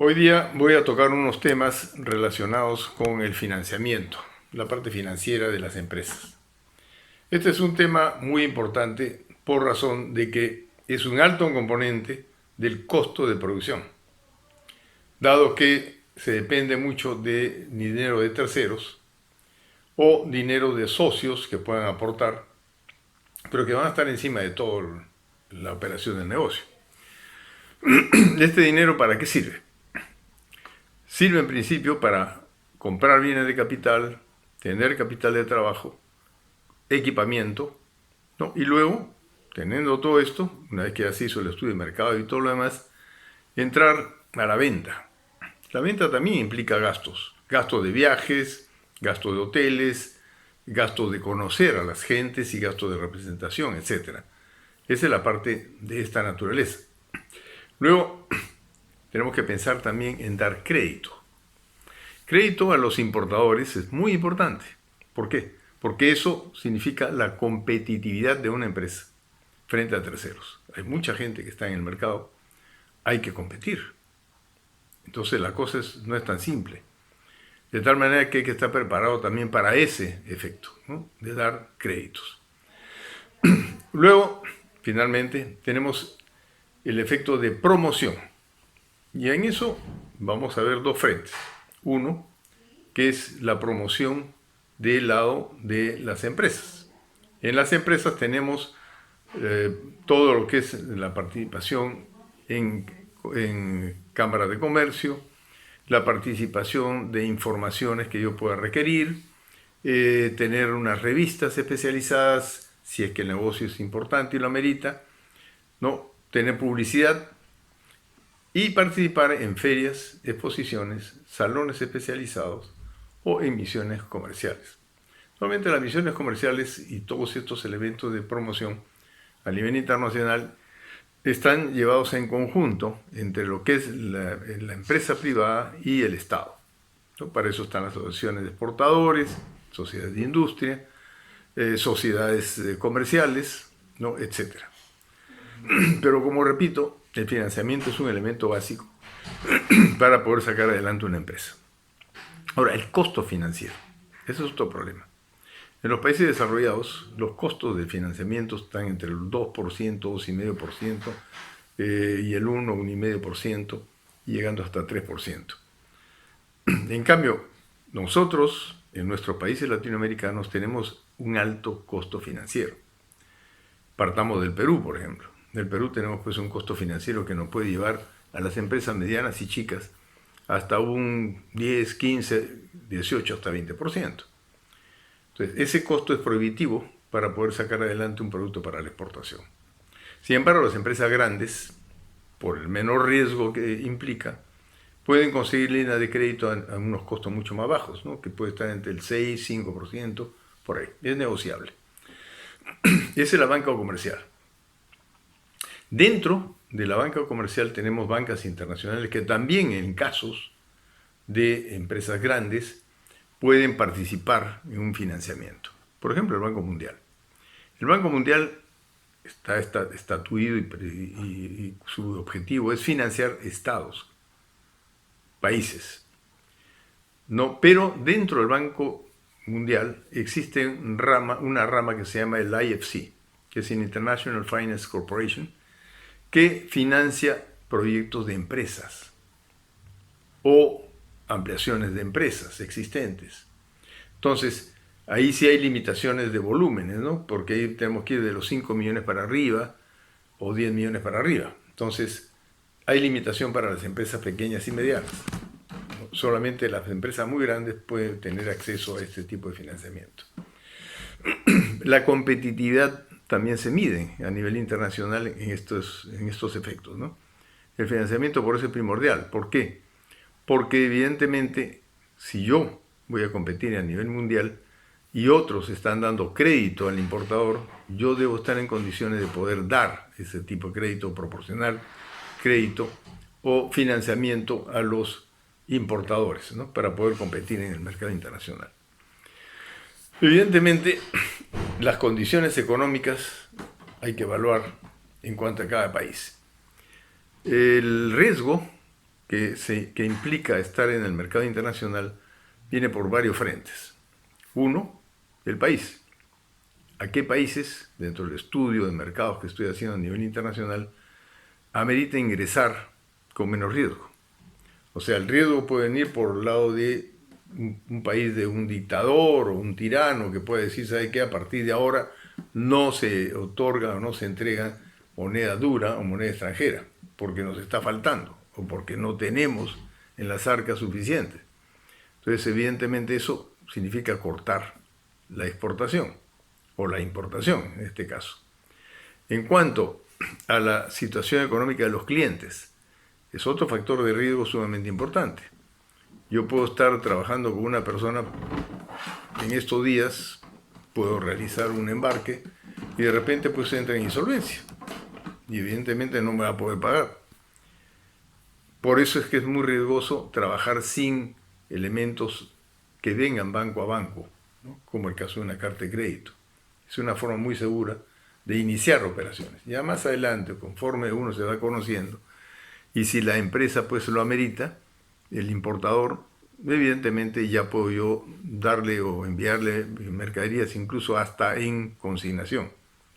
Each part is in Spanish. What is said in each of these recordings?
Hoy día voy a tocar unos temas relacionados con el financiamiento, la parte financiera de las empresas. Este es un tema muy importante por razón de que es un alto componente del costo de producción, dado que se depende mucho de dinero de terceros o dinero de socios que puedan aportar, pero que van a estar encima de toda la operación del negocio. ¿Este dinero para qué sirve? Sirve en principio para comprar bienes de capital, tener capital de trabajo, equipamiento, ¿no? Y luego, teniendo todo esto, una vez que ya se hizo el estudio de mercado y todo lo demás, entrar a la venta. La venta también implica gastos, gastos de viajes, gastos de hoteles, gastos de conocer a las gentes y gastos de representación, etc. Esa es la parte de esta naturaleza. Luego, tenemos que pensar también en dar crédito. Crédito a los importadores es muy importante. ¿Por qué? Porque eso significa la competitividad de una empresa frente a terceros. Hay mucha gente que está en el mercado, hay que competir. Entonces la cosa no es tan simple. De tal manera que hay que estar preparado también para ese efecto, ¿no? De dar créditos. Luego, finalmente, tenemos el efecto de promoción. Y en eso vamos a ver dos frentes. Uno, que es la promoción del lado de las empresas. En las empresas tenemos todo lo que es la participación en cámaras de comercio, la participación de informaciones que yo pueda requerir, tener unas revistas especializadas si es que el negocio es importante y lo amerita, ¿no? Tener publicidad y participar en ferias, exposiciones, salones especializados o en misiones comerciales. Normalmente las misiones comerciales y todos estos elementos de promoción a nivel internacional están llevados en conjunto entre lo que es la empresa privada y el Estado, ¿no? Para eso están las asociaciones de exportadores, sociedades de industria, sociedades comerciales, ¿no? Etc. Pero como repito, el financiamiento es un elemento básico para poder sacar adelante una empresa. Ahora, el costo financiero, ese es otro problema. En los países desarrollados, los costos de financiamiento están entre el 2%, 2,5% y el 1, 1,5%, llegando hasta 3%. En cambio, nosotros, en nuestros países latinoamericanos, tenemos un alto costo financiero. Partamos del Perú, por ejemplo. En el Perú tenemos pues un costo financiero que nos puede llevar a las empresas medianas y chicas hasta un 10, 15, 18, hasta 20%. Entonces, ese costo es prohibitivo para poder sacar adelante un producto para la exportación. Sin embargo, las empresas grandes, por el menor riesgo que implica, pueden conseguir líneas de crédito a unos costos mucho más bajos, ¿no? Que puede estar entre el 6, 5%, por ahí. Es negociable. Esa es la banca comercial. Dentro de la banca comercial tenemos bancas internacionales que también en casos de empresas grandes pueden participar en un financiamiento. Por ejemplo, el Banco Mundial. El Banco Mundial está estatuido y su objetivo es financiar estados, países. No, pero dentro del Banco Mundial existe una rama que se llama el IFC, que es el International Finance Corporation, que financia proyectos de empresas o ampliaciones de empresas existentes. Entonces, ahí sí hay limitaciones de volúmenes, ¿no? Porque ahí tenemos que ir de los 5 millones para arriba o 10 millones para arriba. Entonces, hay limitación para las empresas pequeñas y medianas. Solamente las empresas muy grandes pueden tener acceso a este tipo de financiamiento. La competitividad también se mide a nivel internacional en estos efectos, ¿no? El financiamiento por eso es primordial. ¿Por qué? Porque evidentemente, si yo voy a competir a nivel mundial y otros están dando crédito al importador, yo debo estar en condiciones de poder dar ese tipo de crédito, proporcionar crédito o financiamiento a los importadores, ¿no? Para poder competir en el mercado internacional. Evidentemente, las condiciones económicas hay que evaluar en cuanto a cada país. El riesgo que implica estar en el mercado internacional viene por varios frentes. Uno, el país. ¿A qué países, dentro del estudio de mercados que estoy haciendo a nivel internacional, amerita ingresar con menos riesgo? O sea, el riesgo puede venir por el lado de un país de un dictador o un tirano que puede decir, ¿sabe qué? A partir de ahora no se otorga o no se entrega moneda dura o moneda extranjera, porque nos está faltando o porque no tenemos en las arcas suficientes. Entonces, evidentemente eso significa cortar la exportación o la importación en este caso. En cuanto a la situación económica de los clientes, es otro factor de riesgo sumamente importante. Yo puedo estar trabajando con una persona en estos días, puedo realizar un embarque y de repente pues entra en insolvencia y evidentemente no me va a poder pagar. Por eso es que es muy riesgoso trabajar sin elementos que vengan banco a banco, ¿no? Como el caso de una carta de crédito. Es una forma muy segura de iniciar operaciones. Ya más adelante, conforme uno se va conociendo, y si la empresa pues lo amerita, el importador, evidentemente ya puedo yo darle o enviarle mercaderías incluso hasta en consignación,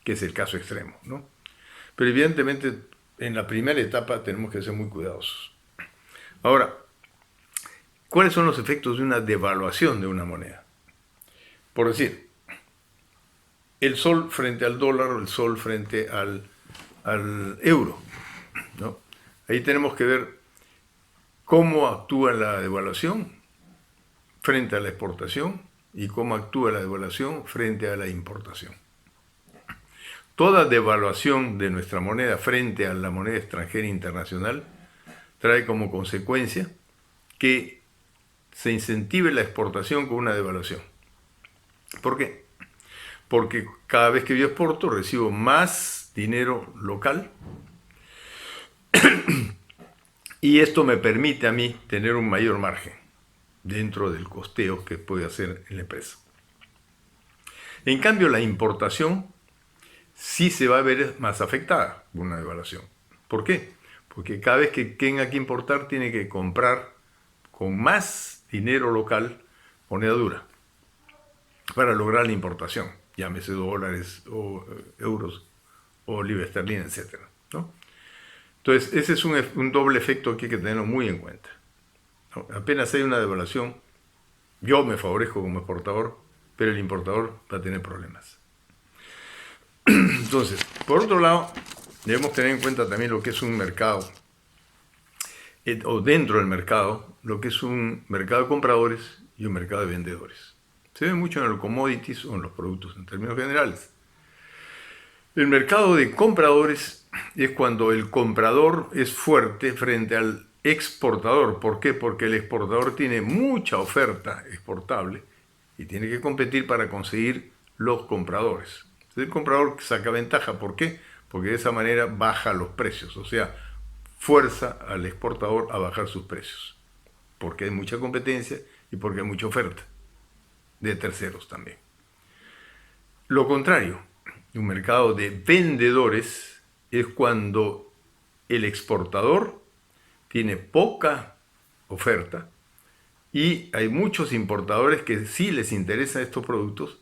que es el caso extremo, ¿no? Pero evidentemente en la primera etapa tenemos que ser muy cuidadosos. Ahora, ¿cuáles son los efectos de una devaluación de una moneda? Por decir, el sol frente al dólar o el sol frente al euro, ¿no? Ahí tenemos que ver cómo actúa la devaluación frente a la exportación y cómo actúa la devaluación frente a la importación. Toda devaluación de nuestra moneda frente a la moneda extranjera internacional trae como consecuencia que se incentive la exportación con una devaluación. ¿Por qué? Porque cada vez que yo exporto recibo más dinero local y esto me permite a mí tener un mayor margen dentro del costeo que puede hacer en la empresa. En cambio, la importación sí se va a ver más afectada por una devaluación. ¿Por qué? Porque cada vez que tenga que importar tiene que comprar con más dinero local moneda dura para lograr la importación, llámese dólares o euros o libra esterlina, etc., ¿no? Entonces, ese es un doble efecto que hay que tenerlo muy en cuenta, ¿no? Apenas hay una devaluación, yo me favorezco como exportador, pero el importador va a tener problemas. Entonces, por otro lado, debemos tener en cuenta también lo que es un mercado, o dentro del mercado, lo que es un mercado de compradores y un mercado de vendedores. Se ve mucho en los commodities o en los productos en términos generales. El mercado de compradores es cuando el comprador es fuerte frente al exportador. ¿Por qué? Porque el exportador tiene mucha oferta exportable y tiene que competir para conseguir los compradores. El comprador saca ventaja. ¿Por qué? Porque de esa manera baja los precios, o sea, fuerza al exportador a bajar sus precios, porque hay mucha competencia y porque hay mucha oferta de terceros también. Lo contrario, un mercado de vendedores es cuando el exportador tiene poca oferta y hay muchos importadores que sí les interesan estos productos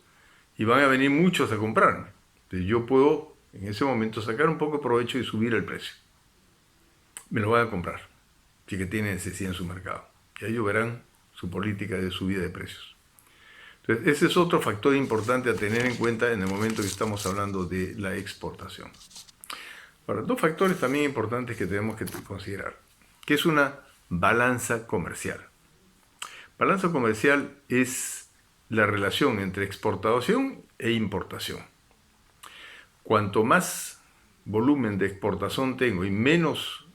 y van a venir muchos a comprarme. Entonces yo puedo en ese momento sacar un poco de provecho y subir el precio. Me lo van a comprar, si que tienen necesidad en su mercado. Y ellos verán su política de subida de precios. Entonces, ese es otro factor importante a tener en cuenta en el momento que estamos hablando de la exportación. Ahora, dos factores también importantes que tenemos que considerar, que es una balanza comercial. Balanza comercial es la relación entre exportación e importación. Cuanto más volumen de exportación tengo y menos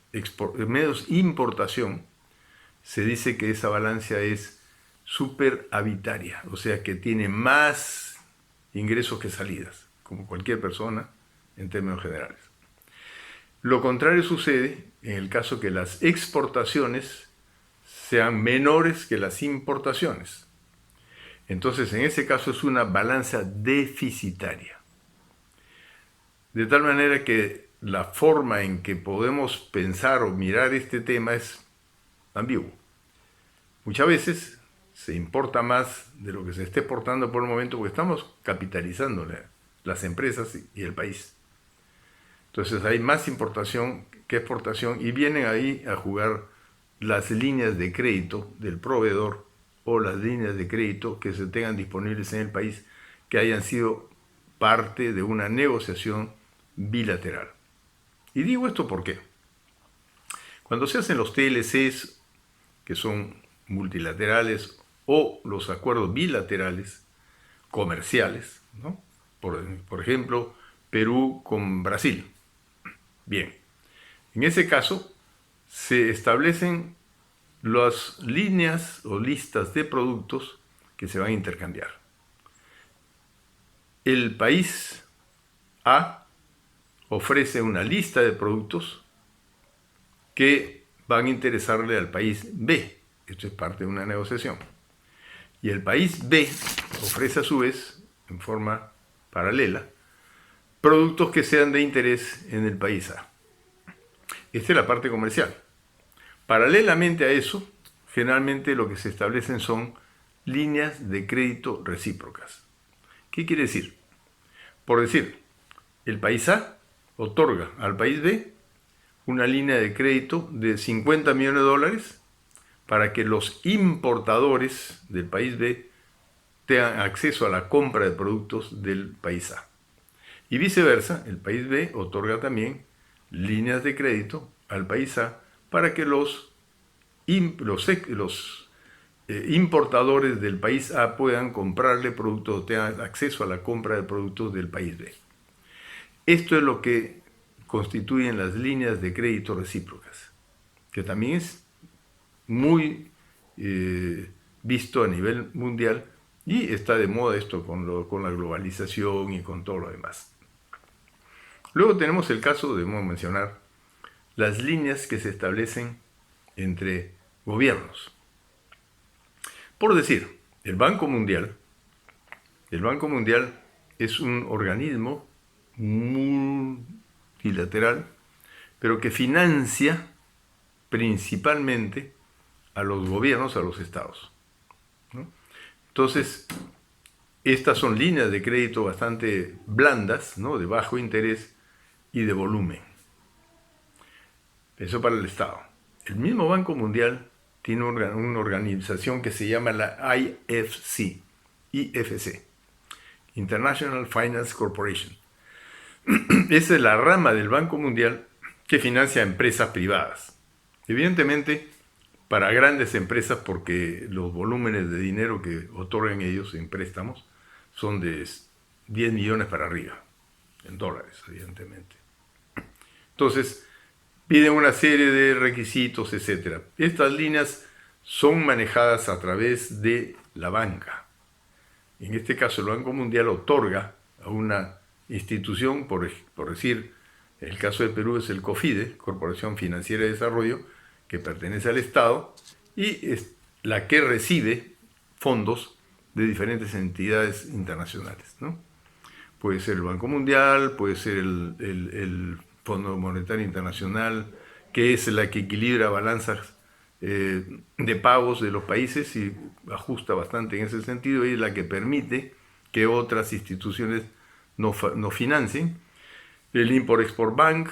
importación, se dice que esa balanza es superavitaria, o sea que tiene más ingresos que salidas, como cualquier persona en términos generales. Lo contrario sucede en el caso que las exportaciones sean menores que las importaciones. Entonces, en ese caso es una balanza deficitaria. De tal manera que la forma en que podemos pensar o mirar este tema es ambiguo. Muchas veces se importa más de lo que se esté exportando por el momento porque estamos capitalizando las empresas y el país. Entonces hay más importación que exportación y vienen ahí a jugar las líneas de crédito del proveedor o las líneas de crédito que se tengan disponibles en el país que hayan sido parte de una negociación bilateral. Y digo esto porque cuando se hacen los TLCs, que son multilaterales, o los acuerdos bilaterales comerciales, ¿no? Por ejemplo, Perú con Brasil. Bien, en ese caso se establecen las líneas o listas de productos que se van a intercambiar. El país A ofrece una lista de productos que van a interesarle al país B. Esto es parte de una negociación. Y el país B ofrece a su vez, en forma paralela, productos que sean de interés en el país A. Esta es la parte comercial. Paralelamente a eso, generalmente lo que se establecen son líneas de crédito recíprocas. ¿Qué quiere decir? Por decir, el país A otorga al país B una línea de crédito de 50 millones de dólares para que los importadores del país B tengan acceso a la compra de productos del país A. Y viceversa, el país B otorga también líneas de crédito al país A para que los importadores del país A puedan comprarle productos o tengan acceso a la compra de productos del país B. Esto es lo que constituyen las líneas de crédito recíprocas, que también es muy visto a nivel mundial y está de moda esto con la globalización y con todo lo demás. Luego tenemos el caso, debemos mencionar, las líneas que se establecen entre gobiernos. Por decir, el Banco Mundial es un organismo multilateral, pero que financia principalmente a los gobiernos, a los estados, ¿no? Entonces, estas son líneas de crédito bastante blandas, ¿no? De bajo interés y de volumen. Eso para el Estado. El mismo Banco Mundial tiene una organización que se llama la IFC, International Finance Corporation. Esa es la rama del Banco Mundial que financia a empresas privadas. Evidentemente, para grandes empresas, porque los volúmenes de dinero que otorgan ellos en préstamos son de 10 millones para arriba, en dólares, evidentemente. Entonces, piden una serie de requisitos, etc. Estas líneas son manejadas a través de la banca. En este caso, el Banco Mundial otorga a una institución, por decir, en el caso de Perú es el COFIDE, Corporación Financiera de Desarrollo, que pertenece al Estado, y es la que recibe fondos de diferentes entidades internacionales, ¿no? Puede ser el Banco Mundial, puede ser el Fondo Monetario Internacional, que es la que equilibra balanzas de pagos de los países y ajusta bastante en ese sentido, y es la que permite que otras instituciones no financien. El Import-Export Bank,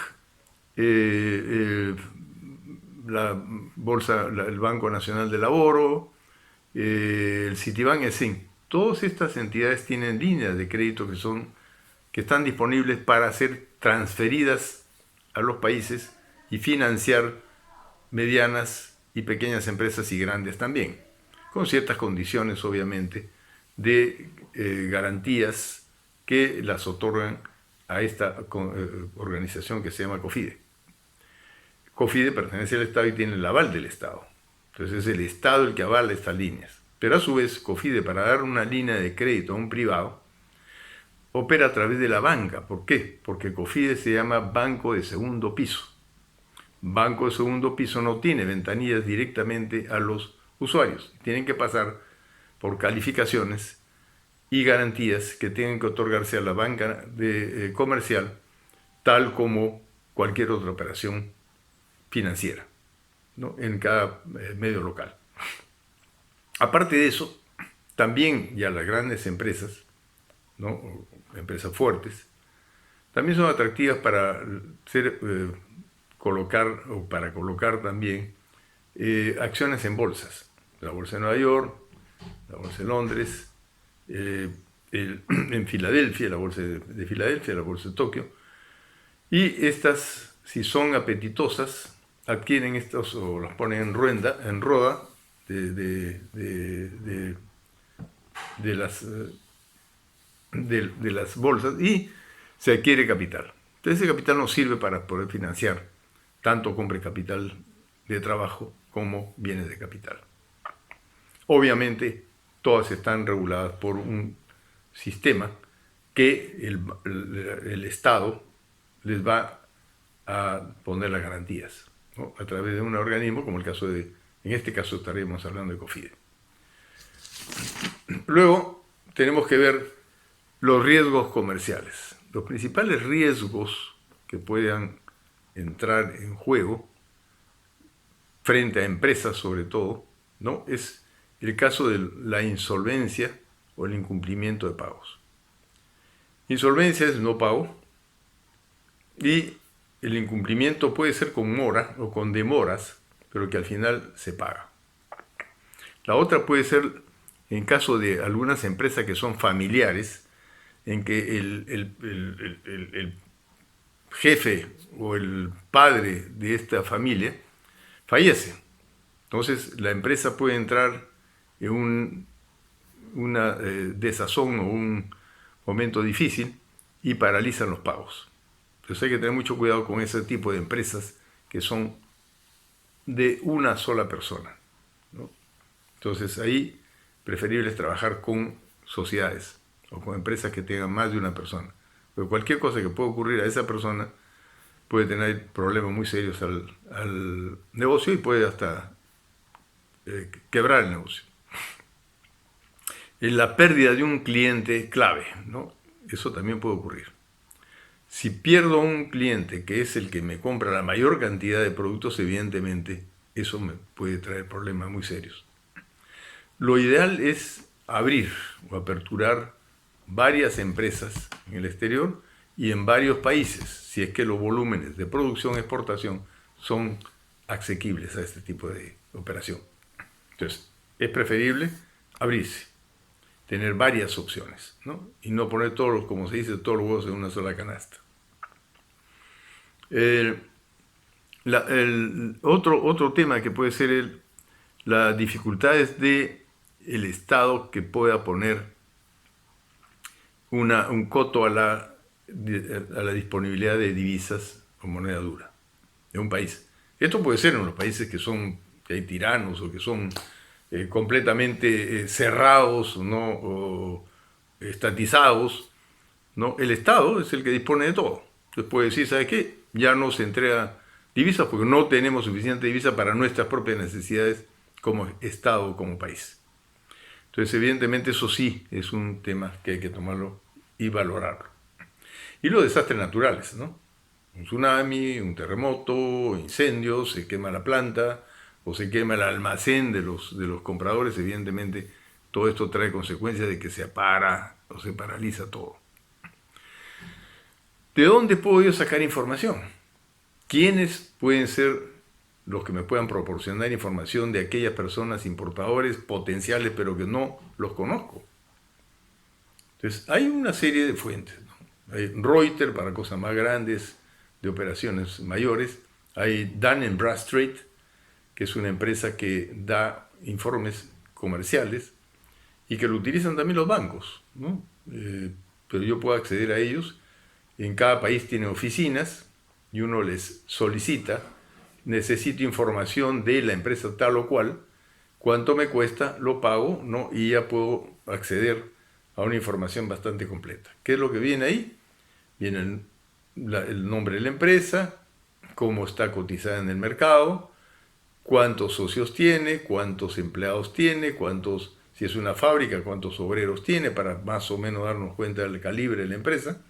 la bolsa, el Banco Nacional del Ahorro, el Citibank, en fin. Todas estas entidades tienen líneas de crédito que están disponibles para ser transferidas a los países y financiar medianas y pequeñas empresas y grandes también, con ciertas condiciones, obviamente, de garantías que las otorgan a esta organización que se llama COFIDE. COFIDE pertenece al Estado y tiene el aval del Estado. Entonces es el Estado el que avala estas líneas. Pero a su vez, COFIDE, para dar una línea de crédito a un privado, opera a través de la banca. ¿Por qué? Porque COFIDE se llama Banco de Segundo Piso. Banco de Segundo Piso no tiene ventanillas directamente a los usuarios. Tienen que pasar por calificaciones y garantías que tienen que otorgarse a la banca comercial, tal como cualquier otra operación financiera. ¿no?, en cada medio local. Aparte de eso, también ya las grandes empresas, ¿no?, o empresas fuertes, también son atractivas para colocar también acciones en bolsas. La bolsa de Nueva York, la bolsa de Londres, en Filadelfia, la bolsa de Filadelfia, la bolsa de Tokio. Y estas, si son apetitosas, adquieren estas o las ponen en roda de las bolsas y se adquiere capital. Entonces ese capital nos sirve para poder financiar tanto compra de capital de trabajo como bienes de capital. Obviamente todas están reguladas por un sistema que el Estado les va a poner las garantías, ¿no?, a través de un organismo como el caso en este caso estaríamos hablando de COFIDE. Luego tenemos que ver los riesgos comerciales. Los principales riesgos que puedan entrar en juego frente a empresas sobre todo, ¿no?, es el caso de la insolvencia o el incumplimiento de pagos. Insolvencia es no pago y el incumplimiento puede ser con mora o con demoras, pero que al final se paga. La otra puede ser en caso de algunas empresas que son familiares, en que el jefe o el padre de esta familia fallece. Entonces la empresa puede entrar en una desazón o un momento difícil y paralizan los pagos. Entonces hay que tener mucho cuidado con ese tipo de empresas que son de una sola persona, ¿no? Entonces ahí preferible es trabajar con sociedades o con empresas que tengan más de una persona. Porque cualquier cosa que pueda ocurrir a esa persona puede tener problemas muy serios al negocio y puede hasta quebrar el negocio. La pérdida de un cliente clave, ¿no?, eso también puede ocurrir. Si pierdo un cliente que es el que me compra la mayor cantidad de productos, evidentemente eso me puede traer problemas muy serios. Lo ideal es abrir o aperturar varias empresas en el exterior y en varios países, si es que los volúmenes de producción y exportación son asequibles a este tipo de operación. Entonces, es preferible abrirse, tener varias opciones, ¿no?, y no poner como se dice, todos los huevos en una sola canasta. Otro tema que puede ser las dificultades del Estado que pueda poner un coto a la disponibilidad de divisas o moneda dura de un país. Esto puede ser en los países que hay tiranos o que son completamente cerrados, ¿no?, o estatizados, ¿no? El Estado es el que dispone de todo. Entonces puede decir, ¿sabes qué? Ya no se entrega divisas porque no tenemos suficiente divisa para nuestras propias necesidades como Estado o como país. Entonces, evidentemente, eso sí es un tema que hay que tomarlo y valorarlo. Y los desastres naturales, ¿no? Un tsunami, un terremoto, incendios, se quema la planta o se quema el almacén de los compradores, evidentemente todo esto trae consecuencias de que se para o se paraliza todo. ¿De dónde puedo yo sacar información? ¿Quiénes pueden ser los que me puedan proporcionar información de aquellas personas, importadores potenciales, pero que no los conozco? Entonces, hay una serie de fuentes, ¿no? Hay Reuters para cosas más grandes, de operaciones mayores. Hay Dun & Bradstreet, que es una empresa que da informes comerciales y que lo utilizan también los bancos, ¿no? Pero yo puedo acceder a ellos. En cada país tiene oficinas y uno les solicita, necesito información de la empresa tal o cual, cuánto me cuesta, lo pago, ¿no?, y ya puedo acceder a una información bastante completa. ¿Qué es lo que viene ahí? Viene el nombre de la empresa, cómo está cotizada en el mercado, cuántos socios tiene, cuántos empleados tiene, si es una fábrica, cuántos obreros tiene, para más o menos darnos cuenta del calibre de la empresa,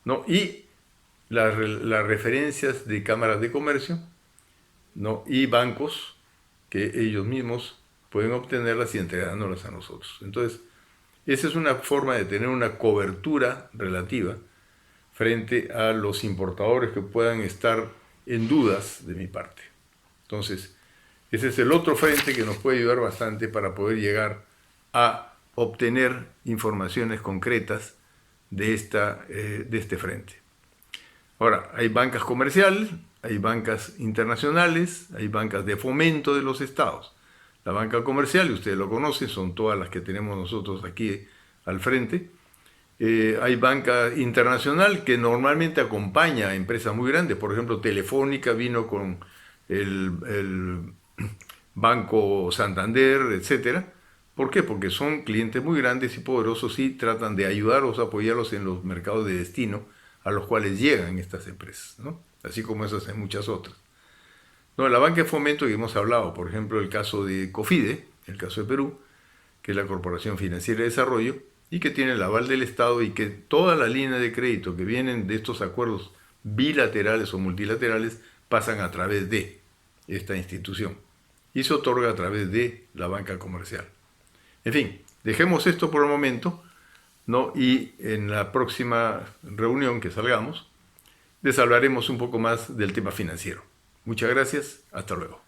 ¿no? Y las referencias de cámaras de comercio ¿no? Y bancos que ellos mismos pueden obtenerlas y entregándolas a nosotros. Entonces, esa es una forma de tener una cobertura relativa frente a los importadores que puedan estar en dudas de mi parte. Entonces, ese es el otro frente que nos puede ayudar bastante para poder llegar a obtener informaciones concretas de este frente. Ahora, hay bancas comerciales, hay bancas internacionales, hay bancas de fomento de los estados. La banca comercial, y ustedes lo conocen, son todas las que tenemos nosotros aquí al frente. Hay banca internacional que normalmente acompaña a empresas muy grandes. Por ejemplo, Telefónica vino con el Banco Santander, etcétera. ¿Por qué? Porque son clientes muy grandes y poderosos y tratan de ayudarlos, apoyarlos en los mercados de destino a los cuales llegan estas empresas, ¿no? Así como esas hay muchas otras. No, la banca de fomento que hemos hablado, por ejemplo, el caso de COFIDE, el caso de Perú, que es la Corporación Financiera de Desarrollo, y que tiene el aval del Estado y que todas las líneas de crédito que vienen de estos acuerdos bilaterales o multilaterales pasan a través de esta institución y se otorga a través de la banca comercial. En fin, dejemos esto por el momento, ¿no? Y en la próxima reunión que salgamos, les hablaremos un poco más del tema financiero. Muchas gracias, hasta luego.